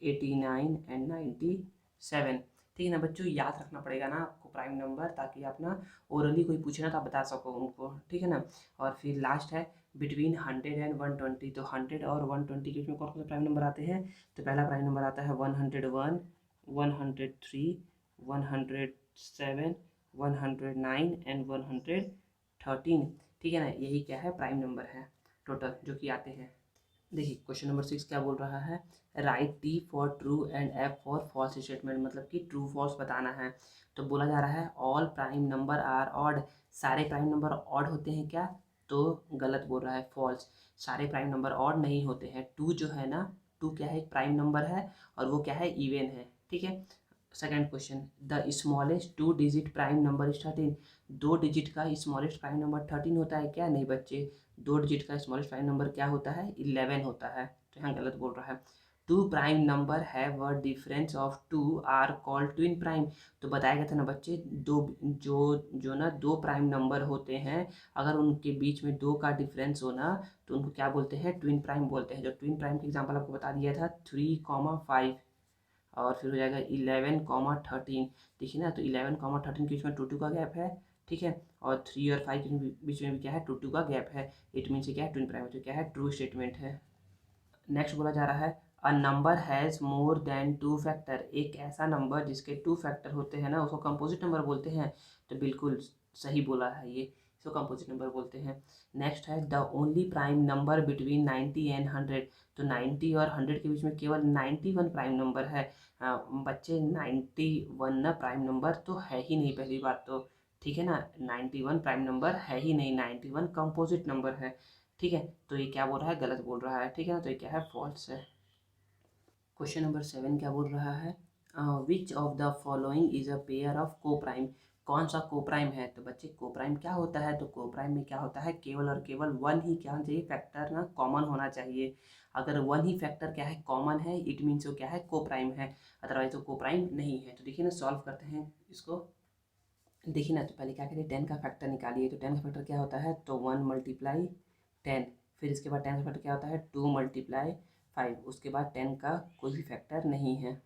89 एंड 97। ठीक है ना बच्चों, याद रखना पड़ेगा ना आपको प्राइम नंबर, ताकि आप ना ओरली कोई पूछे ना तो आप बता सको उनको। ठीक है ना, और फिर लास्ट है बिटवीन 100 एंड 120। तो 100 और 120 के बीच में कौन कौन से प्राइम नंबर आते हैं। तो पहला प्राइम नंबर आता है 101, 103, 107, 109 एंड 113। ठीक है ना, यही क्या है, प्राइम नंबर है टोटल जो कि आते हैं। देखिए क्वेश्चन नंबर 6 क्या बोल रहा है, write T for true and F for false statement. मतलब कि ट्रू फॉल्स बताना है। तो बोला जा रहा है all prime number are odd. सारे प्राइम नंबर ऑड होते हैं क्या, तो गलत बोल रहा है, फॉल्स। सारे प्राइम नंबर ऑड नहीं होते हैं। टू जो है ना, टू क्या है, एक प्राइम नंबर है और वो क्या है, इवन है। ठीक है, second question, the smallest 2 digit prime number is 13। 2 digit का स्मॉलेस्ट प्राइम नंबर 13 होता है क्या, नहीं बच्चे। 2 डिजिट का स्मॉलेस्ट प्राइम नंबर क्या होता है, 11 होता है। तो यहाँ गलत बोल रहा है। 2 prime number have a difference of 2 are called twin prime. तो बताया गया था ना बच्चे, दो जो जो ना 2 प्राइम नंबर होते हैं, अगर उनके बीच में 2 का डिफरेंस हो ना तो उनको क्या बोलते हैं, ट्विन प्राइम बोलते हैं। जो ट्विन प्राइम के एग्जाम्पल आपको बता दिया था 3, 5 और फिर हो जाएगा 11, 13। देखिए ना, तो 11, 13 के बीच में 2 का गैप है। ठीक है, और 3 और 5 के बीच में भी क्या है, 2 का गैप है। इट मीन से क्या है, ट्विन प्राइम। तो क्या है, ट्रू स्टेटमेंट है। नेक्स्ट बोला जा रहा है a number has more than 2 factor. एक ऐसा नंबर जिसके 2 फैक्टर होते हैं ना उसको कंपोजिट नंबर बोलते हैं। तो बिल्कुल सही बोला है ये, इसको कंपोजिट नंबर बोलते हैं। नेक्स्ट है the only prime number between 90 and 100। तो 90 और 100 के बीच में केवल 91 प्राइम नंबर है। बच्चे 91 ना प्राइम नंबर तो है ही नहीं, पहली बात तो। ठीक है ना, 91 प्राइम नंबर है ही नहीं, 91 कंपोजिट नंबर है। ठीक है, तो ये क्या बोल रहा है, गलत बोल रहा है। ठीक है ना, तो ये क्या है, फॉल्स है। क्वेश्चन नंबर 7 क्या बोल रहा है, which of the following is a pair of को प्राइम। कौन सा को प्राइम है। तो बच्चे को प्राइम क्या होता है, तो को प्राइम में क्या होता है, केवल और केवल वन ही क्या होना चाहिए, फैक्टर ना कॉमन होना चाहिए। अगर वन ही फैक्टर क्या है, कॉमन है, इट मीन्स वो क्या है, को प्राइम है। अदरवाइज तो को प्राइम नहीं है। तो देखिए ना, सॉल्व करते हैं इसको। देखिए ना, तो पहले क्या करिए, 10 का फैक्टर निकालिए। तो 10 का फैक्टर क्या होता है, तो 1 × 10। फिर इसके बाद 10 का फैक्टर क्या होता है, 2 × 5। उसके बाद 10 का कोई भी फैक्टर नहीं है।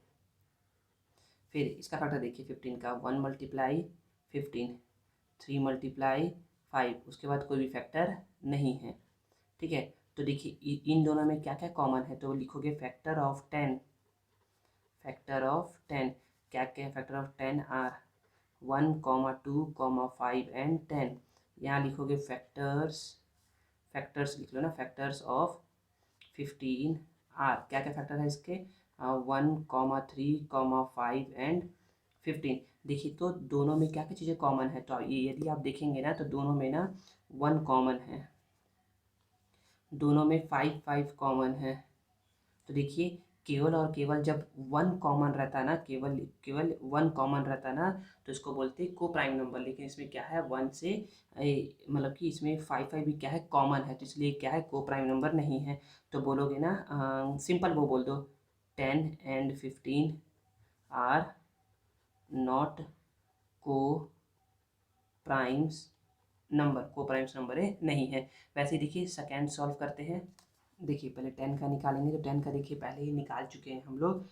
फिर इसका फैक्टर देखिए 15 का, 1 × 15, 3 × 5। उसके बाद कोई भी फैक्टर नहीं है। ठीक है, तो देखिए इन दोनों में क्या क्या कॉमन है। तो लिखोगे फैक्टर ऑफ 10। फैक्टर ऑफ 10 क्या क्या, फैक्टर ऑफ 10 आर 1, 2, 5 एंड 10। यहाँ लिखोगे फैक्टर्स, फैक्टर्स लिख लो ना, फैक्टर्स ऑफ 15 आर। क्या क्या फैक्टर है इसके, 1, 3, 5 एंड 15। देखिए तो दोनों में क्या क्या चीज़ें कॉमन है। तो ये यदि आप देखेंगे ना तो दोनों में ना 1 कॉमन है, दोनों में 5 कॉमन है। तो देखिए केवल और केवल जब वन कॉमन रहता है ना, केवल केवल वन कॉमन रहता है ना, तो इसको बोलते हैं को प्राइम नंबर। लेकिन इसमें क्या है, वन से मतलब कि इसमें फाइव फाइव भी क्या है, कॉमन है, तो इसलिए क्या है, को प्राइम नंबर नहीं है। तो बोलोगे ना, सिंपल वो बोल दो, 10 and 15 आर नॉट को प्राइम्स नंबर, को प्राइम्स नंबर है, नहीं है। वैसे ही देखिए सेकेंड सॉल्व करते हैं। देखिए पहले 10 का निकालेंगे, तो 10 का देखिए पहले ही निकाल चुके हैं हम लोग।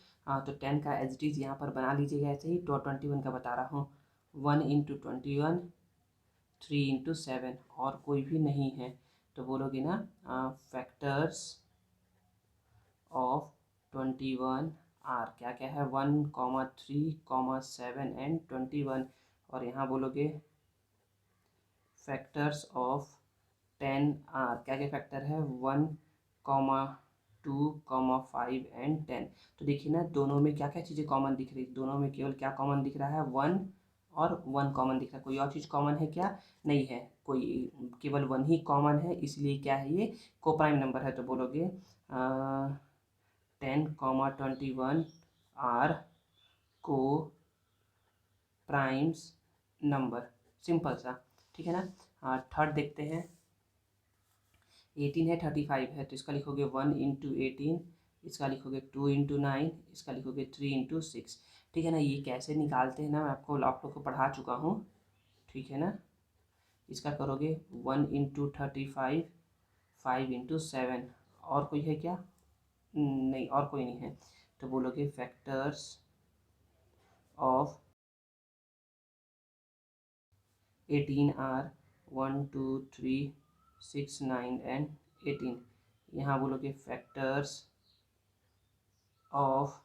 तो 10 का एज इट इज़ यहाँ पर बना लीजिएगा ऐसे ही। तो 21 का बता रहा हूँ, 1 × 21, 3 × 7, और कोई भी नहीं है। तो बोलोगे ना, फैक्टर्स ऑफ 21 आर, क्या क्या है, 1, 3, 7 एंड 21। और यहाँ बोलोगे फैक्टर्स ऑफ 10 आर, क्या क्या फैक्टर है, 1, 2, 5 एंड 10। तो देखिए ना, दोनों में क्या क्या चीज़ें कॉमन दिख रही है, दोनों में केवल क्या कॉमन दिख रहा है, वन और वन कॉमन दिख रहा है। कोई और चीज़ कॉमन है क्या, नहीं है, कोई केवल वन ही कॉमन है, इसलिए क्या है, ये को प्राइम नंबर है। तो बोलोगे 10, 21 आर को प्राइम्स नंबर, सिंपल सा, ठीक है ना। थर्ड देखते हैं, 18 है, 35 है, तो इसका लिखोगे 1 × 18, इसका लिखोगे 2 × 9, इसका लिखोगे 3 × 6, ठीक है ना। ये कैसे निकालते हैं ना, मैं आप लोग को पढ़ा चुका हूँ, ठीक है ना। इसका करोगे 1 × 35, 5 × 7, और कोई है क्या, नहीं, और कोई नहीं है। तो बोलोगे फैक्टर्स ऑफ 18 आर 1, 2, 3, 6, 9 एंड 18। यहाँ बोलोगे फैक्टर्स ऑफ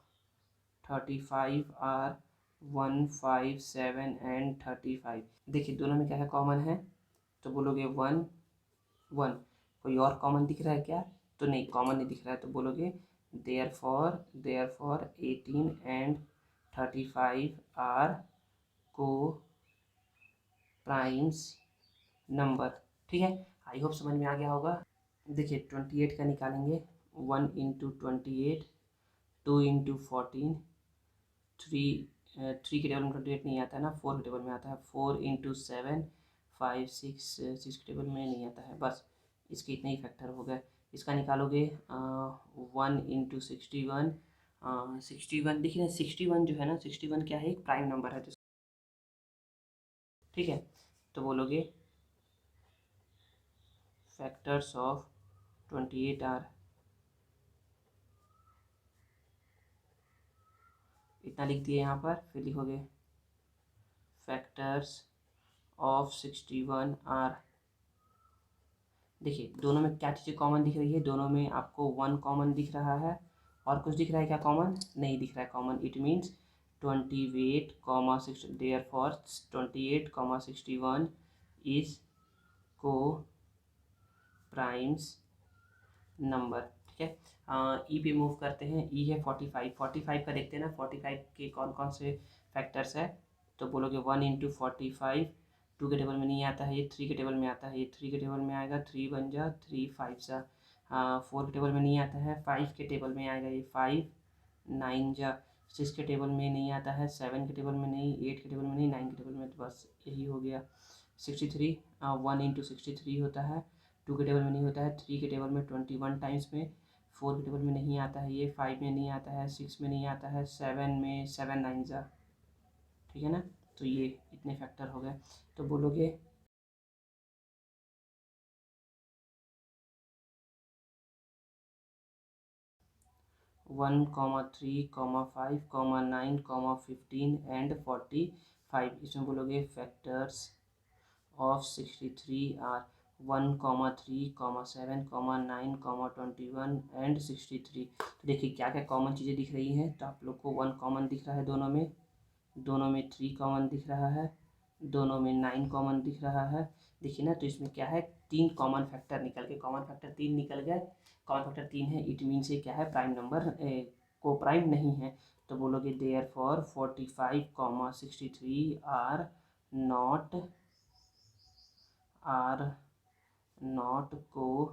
35 आर 1, 5, 7 एंड 35। देखिए दोनों में क्या है, कॉमन है। तो बोलोगे 1, 1, कोई और कॉमन दिख रहा है क्या, तो नहीं, कॉमन नहीं दिख रहा है। तो बोलोगे देयरफॉर 18 एंड 35 आर को प्राइम्स नंबर, ठीक है। आई होप समझ में आ गया होगा। देखिए 28 का निकालेंगे, 1 × 28, 2 × 14, 3 के टेबल में 28 नहीं आता है ना, 4 के टेबल में आता है, 4 × 7, 5, 6 के टेबल में नहीं आता है। बस इसके इतने ही फैक्टर हो गए। इसका निकालोगे 1 × 61, 61, देखिए ना 61 जो है ना, 61 क्या है, एक प्राइम नंबर है, ठीक है। तो बोलोगे फैक्टर्स ऑफ 28 आर, इतना लिख दिए यहाँ पर। फिर लिखोगे फैक्टर्स ऑफ 61 आर। देखिए दोनों में क्या चीज़ें कॉमन दिख रही है, दोनों में आपको वन कॉमन दिख रहा है, और कुछ दिख रहा है क्या, कॉमन नहीं दिख रहा है common. It means 28, 6, therefore 28, 61 is को प्राइम्स नंबर, ठीक है। ई पे मूव करते हैं। ई है 45, 45 का देखते हैं ना, 45 के कौन कौन से फैक्टर्स है। तो बोलोगे 1 × 45, 2 के टेबल में नहीं आता है, ये 3 के टेबल में आता है, ये 3 के टेबल में आएगा, 3 बन जा 3, 5 जा 4 के टेबल में नहीं आता है, 5 के टेबल में आएगा, ये 5, 9 जा 6 के टेबल में नहीं आता है, 7 के टेबल में नहीं, 8 के टेबल में नहीं, 9 के टेबल में, तो बस यही हो गया। 63, 1 × 63 होता है, 2 के टेबल में नहीं होता है, 3 के टेबल में 21 टाइम्स में, 4 के टेबल में नहीं आता है, ये 5 में नहीं आता है, 6 में नहीं आता है, 7 में 7 9 जा, ठीक है ना। तो ये इतने फैक्टर हो गए। तो बोलोगे 1, 3, 5, 9, 15 एंड 45। इसमें बोलोगे फैक्टर्स ऑफ 63 आर 1, 3, 7, 9, 21 एंड 63। तो देखिए क्या क्या कॉमन चीज़ें दिख रही हैं। तो आप लोग को 1 कॉमन दिख रहा है, दोनों में 3 कॉमन दिख रहा है, दोनों में 9 कॉमन दिख रहा है। देखिए ना, तो इसमें क्या है, 3 कॉमन फैक्टर निकल गए, कॉमन फैक्टर 3 निकल गए, कॉमन फैक्टर 3 है, इट मीन से क्या है, प्राइम नंबर को प्राइम नहीं है। तो बोलोगे देयरफॉर 45, 63 आर नॉट को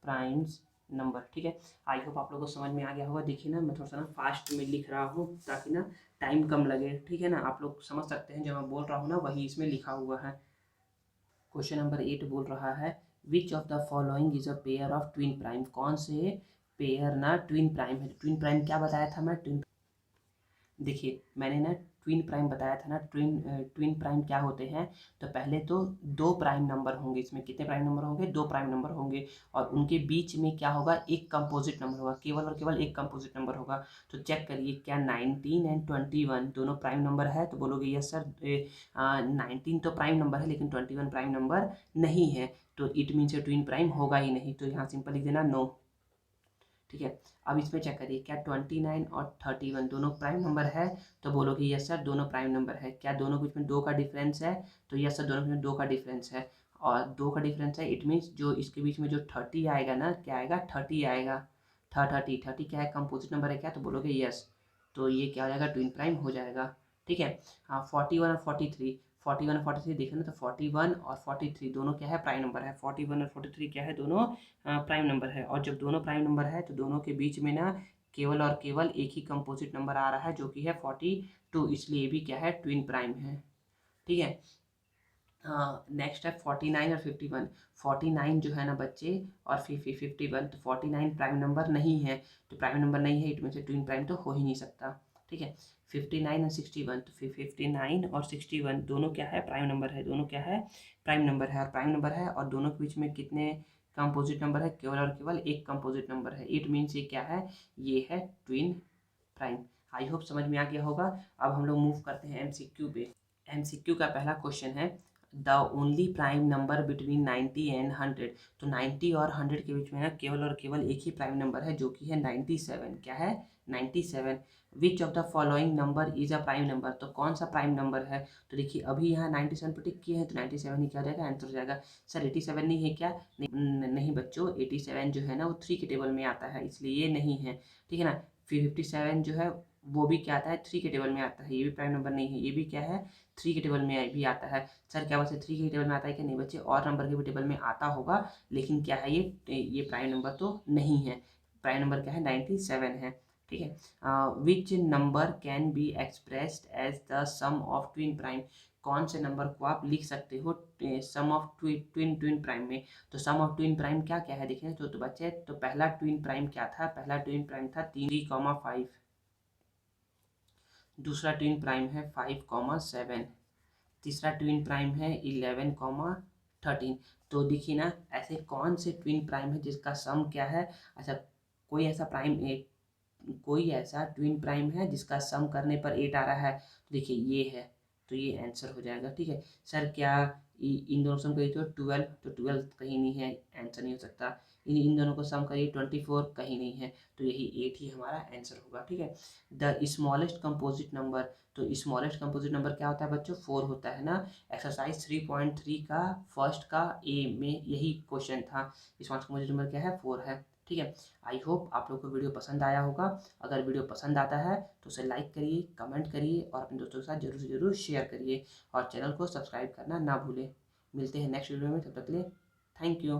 प्राइम्स नंबर। ठीक है, आई होप आप लोगों को समझ में आ गया होगा। देखिए ना, मैं थोड़ा सा ना फास्ट में लिख रहा हूँ ताकि ना टाइम कम लगे। ठीक है ना, आप लोग समझ सकते हैं, जो मैं बोल रहा हूँ ना वही इसमें लिखा हुआ है। क्वेश्चन नंबर 8 बोल रहा है, which of the following is a pair of twin prime. कौन से पेयर ना ट्विन प्राइम है। ट्विन प्राइम क्या बताया था मैं, देखिए मैंने ना ट्विन प्राइम बताया था ना। ट्विन प्राइम क्या होते हैं, तो पहले तो दो प्राइम नंबर होंगे। इसमें कितने प्राइम नंबर होंगे, दो प्राइम नंबर होंगे, और उनके बीच में क्या होगा, एक कंपोजिट नंबर होगा, केवल और केवल एक कंपोजिट नंबर होगा। तो चेक करिए, क्या 19 एंड 21 दोनों प्राइम नंबर है, तो बोलोगे यस सर 19 तो प्राइम नंबर है लेकिन 21 प्राइम नंबर नहीं है, तो इट मीन्स ट्विन प्राइम होगा ही नहीं। तो यहाँ सिंपल लिख देना नो। ठीक है, अब इसमें चेक करिए, क्या 29 और 31 दोनों प्राइम नंबर है, तो बोलोगे यस सर दोनों प्राइम नंबर है। क्या दोनों के बीच में दो का डिफरेंस है, तो यस सर दोनों के बीच में दो का डिफरेंस है, और दो का डिफरेंस है, इट मीन्स जो इसके बीच में जो 30 आएगा ना, क्या आएगा, 30 आएगा। 30 क्या है, कंपोजिट नंबर है क्या, तो बोलोगे यस, तो ये क्या हो जाएगा, ट्विन प्राइम हो जाएगा। ठीक है, हाँ 41 और 43, 41 और 43 देखें ना, तो 41 और 43 दोनों क्या है, प्राइम नंबर है। 41 और 43 क्या है, दोनों प्राइम नंबर है। और जब दोनों प्राइम नंबर है तो दोनों के बीच में ना केवल और केवल एक ही कंपोजिट नंबर आ रहा है, जो कि है 42, इसलिए भी क्या है, ट्विन प्राइम है। ठीक है, हाँ नेक्स्ट है 49 और 51। 49 जो है ना बच्चे, और 51, तो 49 प्राइम नंबर नहीं है, तो प्राइम नंबर नहीं है, इट मीन से ट्विन प्राइम तो हो ही नहीं सकता। ठीक है, 59 और 61, तो 59 और 61 दोनों क्या है, प्राइम नंबर है, दोनों क्या है, प्राइम नंबर है, और प्राइम नंबर है, और दोनों के बीच में कितने कंपोजिट नंबर है, केवल और केवल एक कंपोजिट नंबर है, इट मीन्स ये क्या है, ये है ट्विन प्राइम। आई होप समझ में आ गया होगा। अब हम लोग मूव करते हैं एमसीक्यू पे। एमसीक्यू का पहला क्वेश्चन है, the only prime number between 90 and 100। तो 90 और 100 के बीच में ना केवल और केवल एक ही प्राइम नंबर है, जो कि है 97। क्या है, 97। Which of the following number is a prime number. तो कौन सा प्राइम नंबर है, तो देखिए अभी यहाँ 97 पर टिक किए हैं, तो 97 ही क्या हो जाएगा, आंसर हो जाएगा। सर 87 नहीं है क्या, नहीं बच्चों, 87 जो है ना वो 3 के टेबल में आता है, इसलिए ये नहीं है। ठीक है ना, फिर 57 जो है वो भी क्या आता है, 3 के टेबल में आता है, ये भी प्राइम नंबर नहीं है, ये भी क्या है, 3 के टेबल में भी आता है। सर क्या वैसे 3 के टेबल में आता है क्या, नहीं बच्चे, और नंबर के भी टेबल में आता होगा, लेकिन क्या है, ये प्राइम नंबर तो नहीं है। प्राइम नंबर क्या है, 97 है। ठीक है, which number can be expressed as the sum of twin prime. कौन से नंबर को आप लिख सकते हो सम ऑफ ट्विन प्राइम में। तो सम ऑफ ट्विन प्राइम क्या क्या है, देखें तो बच्चे, तो पहला ट्विन प्राइम क्या था, पहला ट्विन प्राइम था 3,5। दूसरा ट्विन प्राइम है 5,7। तीसरा ट्विन प्राइम है 11,13। तो देखिए ना, ऐसे कौन से ट्विन प्राइम है जिसका सम क्या है। अच्छा, कोई ऐसा कोई ऐसा ट्विन प्राइम है जिसका सम करने पर 8 आ रहा है, तो देखिए ये है, तो ये आंसर हो जाएगा। ठीक है, सर क्या इन दोनों सम करिए तो 12, तो 12 कहीं नहीं है, आंसर नहीं हो सकता। इन दोनों को सम करिए 24 कहीं नहीं है, तो यही 8 ही हमारा आंसर होगा। ठीक है, द स्मॉलेस्ट कंपोजिट नंबर। तो स्मॉलेस्ट कंपोजिट नंबर क्या होता है बच्चों, 4 होता है ना। एक्सरसाइज 3.3 का फर्स्ट का ए में यही क्वेश्चन था, स्मॉलेस्ट कंपोजिट नंबर क्या है, 4 है। ठीक है, आई होप आप लोग को वीडियो पसंद आया होगा। अगर वीडियो पसंद आता है तो उसे लाइक करिए, कमेंट करिए, और अपने दोस्तों के साथ जरूर से जरूर शेयर करिए, और चैनल को सब्सक्राइब करना ना भूलें। मिलते हैं नेक्स्ट वीडियो में, तब तक के लिए थैंक यू।